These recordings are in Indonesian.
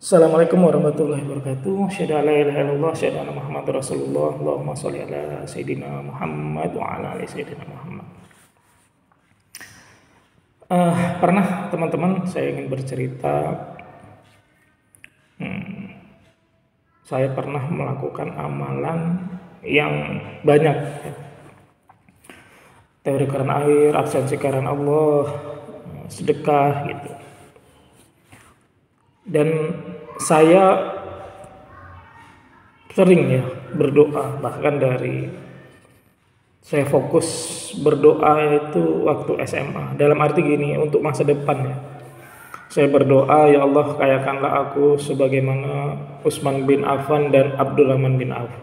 Assalamualaikum warahmatullahi wabarakatuh. Asyhadu an la ilaha illallah, asyhadu anna Muhammadar Rasulullah. Allahumma shalli ala sayyidina Muhammad wa ala ali sayyidina Muhammad. Pernah teman-teman saya ingin bercerita, saya pernah melakukan amalan yang banyak, teori karena air, absensi karena Allah, sedekah gitu. Dan saya sering berdoa, bahkan dari saya fokus berdoa itu waktu SMA. Dalam arti gini, untuk masa depan ya. Saya berdoa, ya Allah kayakanlah aku sebagaimana Utsman bin Affan dan Abdurrahman bin Auf.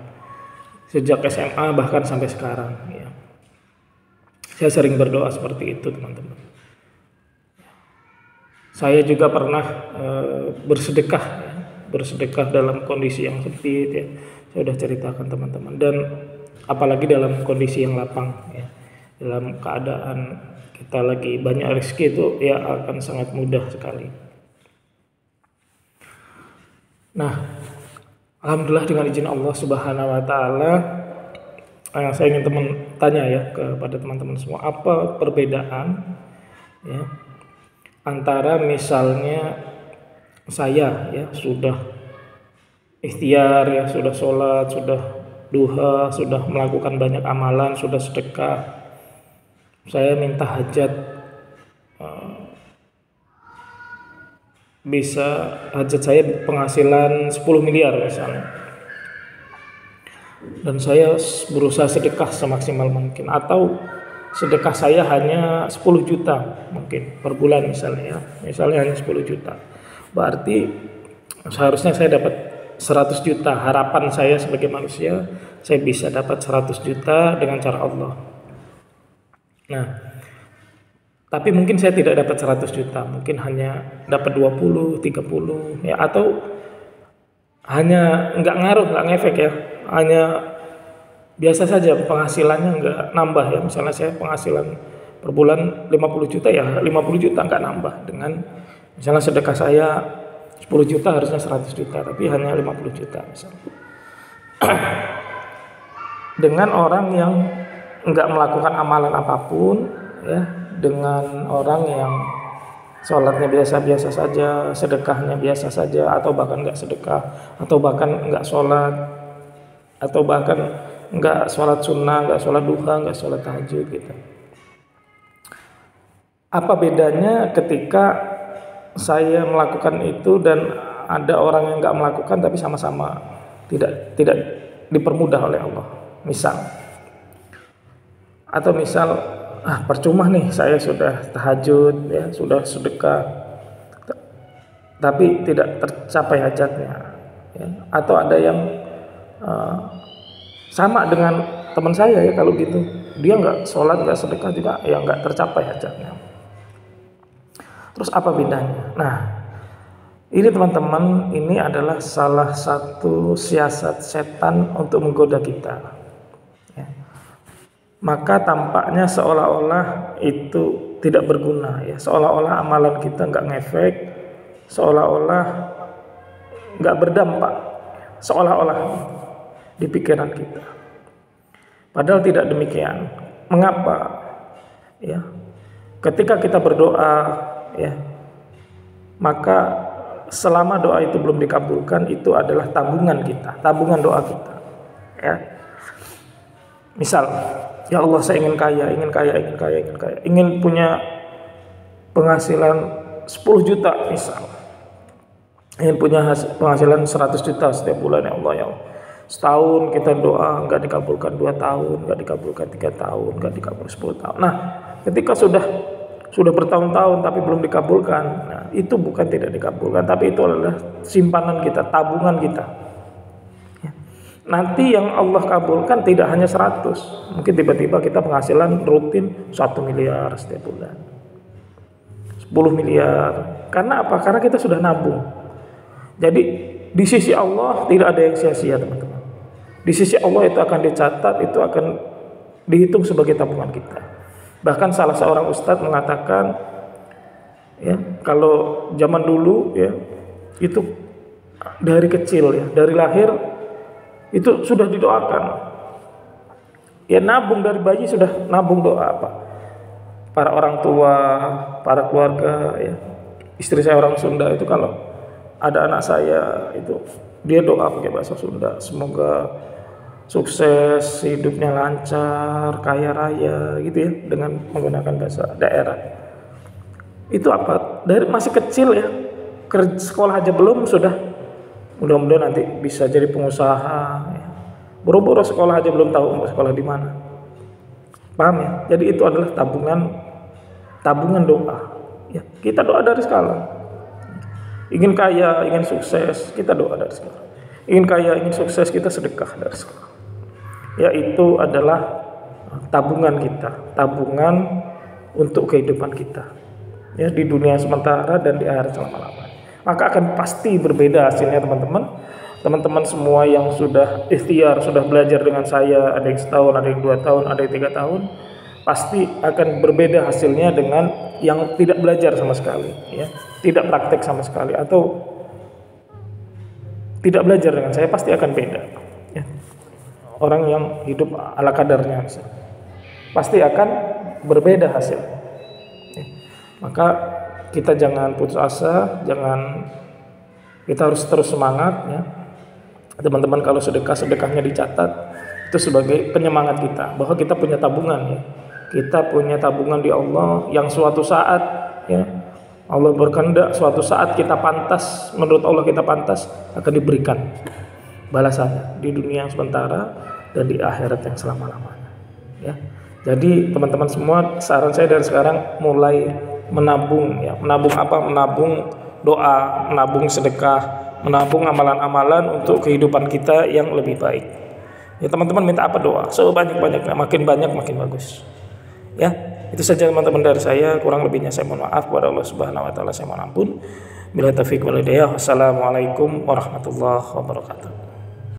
Sejak SMA bahkan sampai sekarang ya. Saya sering berdoa seperti itu, teman-teman. Saya juga pernah bersedekah dalam kondisi yang sempit ya. Saya sudah ceritakan teman-teman, dan apalagi dalam kondisi yang lapang ya. Dalam keadaan kita lagi banyak rezeki itu ya akan sangat mudah sekali. Nah, alhamdulillah dengan izin Allah Subhanahu wa taala, saya ingin tanya ya kepada teman-teman semua, apa perbedaan ya antara misalnya saya ya sudah ikhtiar ya, sudah sholat, sudah duha, sudah melakukan banyak amalan, sudah sedekah, saya minta hajat, bisa hajat saya penghasilan 10 miliar misalnya, dan saya berusaha sedekah semaksimal mungkin, atau sedekah saya hanya 10 juta mungkin per bulan misalnya hanya 10 juta. Berarti seharusnya saya dapat 100 juta. Harapan saya sebagai manusia, saya bisa dapat 100 juta dengan cara Allah. Nah, tapi mungkin saya tidak dapat 100 juta, mungkin hanya dapat 20, 30 ya, atau hanya nggak ngaruh, nggak ngefek ya, hanya biasa saja penghasilannya nggak nambah ya. Misalnya saya penghasilan per bulan 50 juta ya 50 juta nggak nambah. Dengan misalnya sedekah saya 10 juta harusnya 100 juta, tapi hanya 50 juta misalnya. Dengan orang yang nggak melakukan amalan apapun ya, dengan orang yang sholatnya biasa-biasa saja, sedekahnya biasa saja, atau bahkan nggak sedekah, atau bahkan nggak sholat, atau bahkan nggak sholat sunnah, nggak sholat duha, nggak sholat tahajud gitu. Apa bedanya ketika saya melakukan itu dan ada orang yang nggak melakukan tapi sama-sama tidak dipermudah oleh Allah, misal, atau misal percuma nih saya sudah tahajud ya, sudah sedekah, tapi tidak tercapai hajatnya ya. Atau ada yang sama dengan teman saya ya, kalau gitu dia nggak sholat, nggak sedekah juga ya nggak tercapai hajatnya. Terus apa bedanya? Nah, ini teman-teman, ini adalah salah satu siasat setan untuk menggoda kita ya. Maka tampaknya seolah-olah itu tidak berguna ya, seolah-olah amalan kita nggak ngefek, seolah-olah nggak berdampak, seolah-olah di pikiran kita. Padahal tidak demikian. Mengapa? Ya. Ketika kita berdoa ya, maka selama doa itu belum dikabulkan, itu adalah tabungan kita, tabungan doa kita. Ya. Misal, ya Allah saya ingin kaya, ingin punya penghasilan 10 juta misal. Ingin punya penghasilan 100 juta setiap bulan, ya Allah ya Allah. Setahun kita doa nggak dikabulkan, 2 tahun nggak dikabulkan, 3 tahun nggak dikabulkan, 10 tahun. Nah, ketika sudah bertahun-tahun tapi belum dikabulkan, nah itu bukan tidak dikabulkan, tapi itu adalah simpanan kita, tabungan kita ya. Nanti yang Allah kabulkan tidak hanya 100, mungkin tiba-tiba kita penghasilan rutin 1 miliar setiap bulan, 10 miliar. Karena apa? Karena kita sudah nabung. Jadi di sisi Allah tidak ada yang sia-sia, teman-teman. Di sisi Allah itu akan dicatat, itu akan dihitung sebagai tabungan kita. Bahkan salah seorang ustadz mengatakan ya, kalau zaman dulu ya itu dari kecil ya, dari lahir itu sudah didoakan. Ya nabung dari bayi sudah nabung doa apa? Para orang tua, para keluarga ya. Istri saya orang Sunda itu kalau ada anak saya itu dia doa pakai bahasa Sunda, semoga sukses, hidupnya lancar, kaya raya gitu ya, dengan menggunakan bahasa daerah. Itu apa? Dari masih kecil ya, sekolah aja belum sudah mudah-mudahan nanti bisa jadi pengusaha ya. Boro-boro sekolah aja belum tahu mau sekolah di mana. Paham ya? Jadi itu adalah tabungan doa. Ya, kita doa dari sekarang. Ingin kaya, ingin sukses, kita doa dari sekarang. Ingin kaya, ingin sukses, kita sedekah dari sekarang. Ya, itu adalah tabungan kita, tabungan untuk kehidupan kita. Ya, di dunia sementara dan di akhirat selama-lamanya. Maka akan pasti berbeda hasilnya teman-teman. Teman-teman semua yang sudah ikhtiar, sudah belajar dengan saya, ada yang setahun, ada yang 2 tahun, ada yang 3 tahun, pasti akan berbeda hasilnya dengan yang tidak belajar sama sekali, ya, tidak praktek sama sekali, atau tidak belajar dengan saya pasti akan beda. Ya. Orang yang hidup ala kadarnya pasti akan berbeda hasil. Ya. Maka kita jangan putus asa, kita harus terus semangat ya. Teman-teman kalau sedekahnya dicatat itu sebagai penyemangat kita bahwa kita punya tabungan ya. Kita punya tabungan di Allah yang suatu saat ya Allah berkehendak suatu saat kita pantas, menurut Allah kita pantas akan diberikan balasannya di dunia yang sementara dan di akhirat yang selama-lamanya ya. Jadi teman-teman semua, saran saya dari sekarang mulai menabung ya. Menabung apa? Menabung doa, menabung sedekah, menabung amalan-amalan untuk kehidupan kita yang lebih baik. Ya teman-teman minta apa? Doa sebanyak-banyaknya, makin banyak makin bagus. Ya, itu saja teman-teman dari saya. Kurang lebihnya saya mohon maaf kepada Allah Subhanahu wa taala, saya mohon ampun. Bila taufiq wal hidayah. Wassalamualaikum warahmatullahi wabarakatuh.